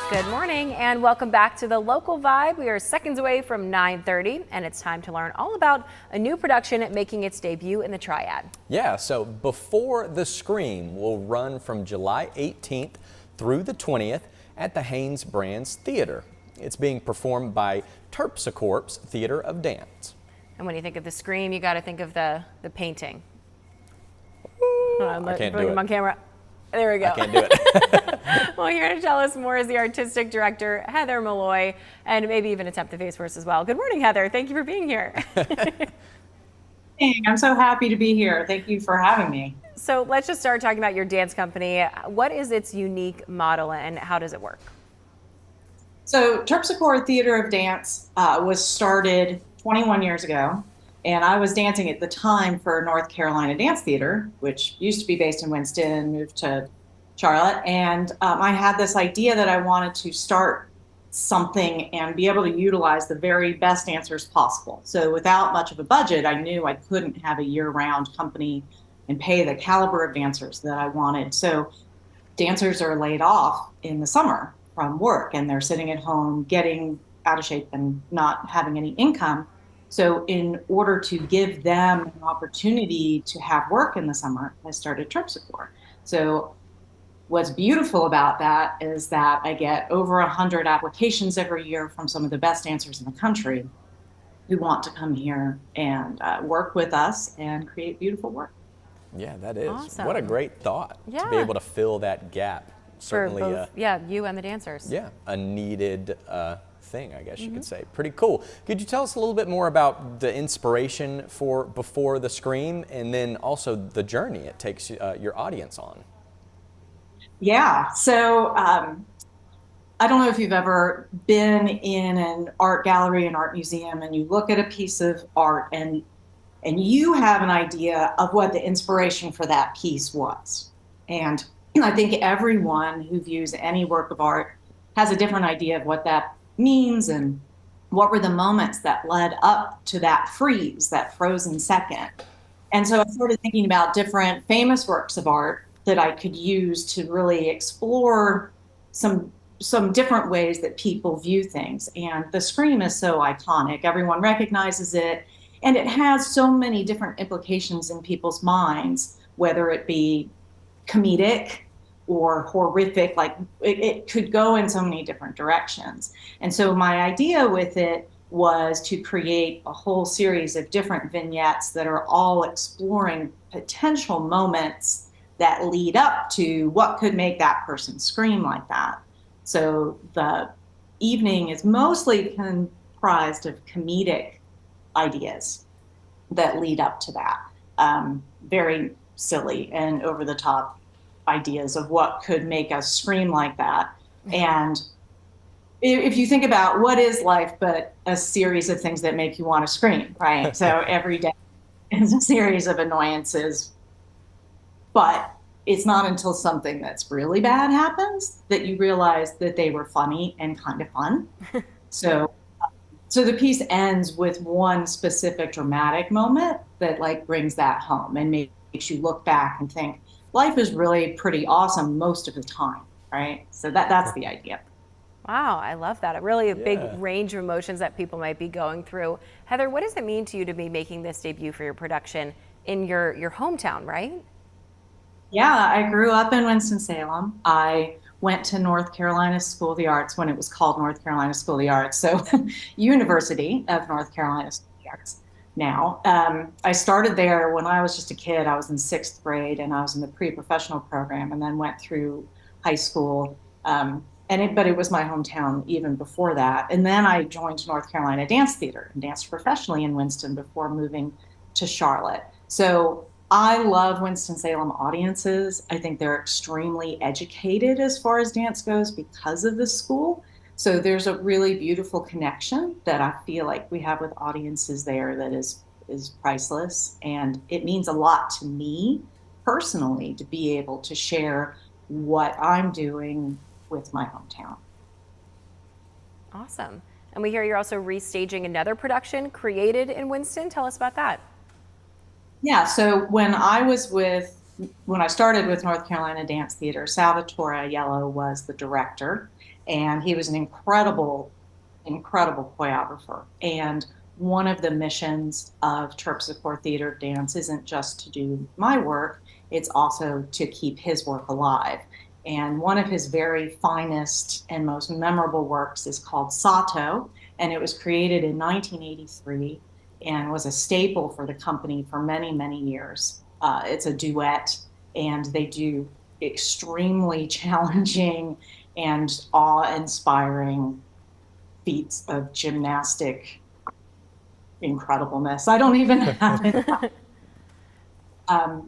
Good morning and welcome back to the Local Vibe. We are seconds away from 9:30 and it's time to learn all about a new production making its debut in the Triad. Yeah, so Before the Scream will run from July 18th through the 20th at the Haynes Brands Theater. It's being performed by Terpsichore's Theater of Dance. And when you think of the Scream, you got to think of the painting. I can't do it. On camera. There we go. I can't do it. Well, here to tell us more is the artistic director, Heather Malloy, and maybe even attempt the face for us as well. Good morning, Heather. Thank you for being here. Hey, I'm so happy to be here. Thank you for having me. So let's just start talking about your dance company. What is its unique model and how does it work? So Terpsichore Theater of Dance was started 21 years ago, and I was dancing at the time for North Carolina Dance Theater, which used to be based in Winston, moved to Charlotte, and I had this idea that I wanted to start something and be able to utilize the very best dancers possible. So without much of a budget, I knew I couldn't have a year-round company and pay the caliber of dancers that I wanted. So dancers are laid off in the summer from work and they're sitting at home getting out of shape and not having any income. So in order to give them an opportunity to have work in the summer, I started Terpsichore. So what's beautiful about that is that I get over 100 applications every year from some of the best dancers in the country who want to come here and work with us and create beautiful work. Yeah, that is. Awesome. What a great thought to be Yeah. able to fill that gap. Certainly, for both, you and the dancers. yeah, a needed thing, I guess you could say. Pretty cool. Could you tell us a little bit more about the inspiration for Before the Scream and then also the journey it takes your audience on? Yeah, so I don't know if you've ever been in an art gallery, an art museum, and you look at a piece of art and you have an idea of what the inspiration for that piece was. And I think everyone who views any work of art has a different idea of what that means and what were the moments that led up to that freeze, that frozen second. And so I started thinking about different famous works of art that I could use to really explore some different ways that people view things. And the Scream is so iconic. Everyone recognizes it. And it has so many different implications in people's minds, whether it be comedic or horrific, like it could go in so many different directions. And so my idea with it was to create a whole series of different vignettes that are all exploring potential moments that lead up to what could make that person scream like that. So the evening is mostly comprised of comedic ideas that lead up to that. Very silly and over the top ideas of what could make us scream like that. And if you think about what is life but a series of things that make you want to scream, right? So every day is a series of annoyances, but it's not until something that's really bad happens that you realize that they were funny and kind of fun. So the piece ends with one specific dramatic moment that like brings that home and makes you look back and think, life is really pretty awesome most of the time, right? So that's the idea. Wow, I love that. Really a big Yeah. range of emotions that people might be going through. Heather, what does it mean to you to be making this debut for your production in your hometown, right? Yeah, I grew up in Winston-Salem. I went to North Carolina School of the Arts when it was called North Carolina School of the Arts, so University of North Carolina School of the Arts now. I started there when I was just a kid. I was in 6th grade and I was in the pre-professional program and then went through high school. But it was my hometown even before that. And then I joined North Carolina Dance Theater and danced professionally in Winston before moving to Charlotte. So I love Winston-Salem audiences. I think they're extremely educated as far as dance goes because of this school. So there's a really beautiful connection that I feel like we have with audiences there that is priceless. And it means a lot to me personally to be able to share what I'm doing with my hometown. Awesome. And we hear you're also restaging another production created in Winston. Tell us about that. Yeah, so when I started with North Carolina Dance Theater, Salvatore Aiello was the director. And he was an incredible, incredible choreographer. And one of the missions of Terpsichore Theater Dance isn't just to do my work, it's also to keep his work alive. And one of his very finest and most memorable works is called Sato, and it was created in 1983 and was a staple for the company for many, many years. It's a duet, and they do extremely challenging and awe-inspiring feats of gymnastic incredibleness. I don't even have it.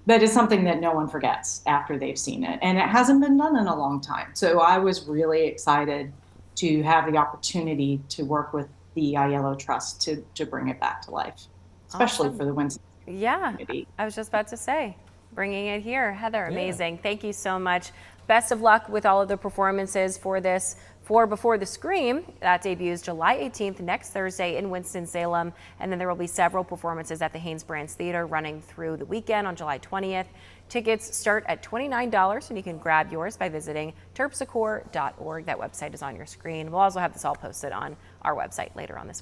That is something that no one forgets after they've seen it. And it hasn't been done in a long time. So I was really excited to have the opportunity to work with the Aiello Trust to bring it back to life, especially Awesome. for the Winston Yeah, community. I was just about to say, bringing it here. Heather, Yeah. amazing. Thank you so much. Best of luck with all of the performances for this, for Before the Scream. That debuts July 18th, next Thursday in Winston-Salem. And then there will be several performances at the Haynes Brands Theater running through the weekend on July 20th. Tickets start at $29, and you can grab yours by visiting terpsichore.org. That website is on your screen. We'll also have this all posted on our website later on this week.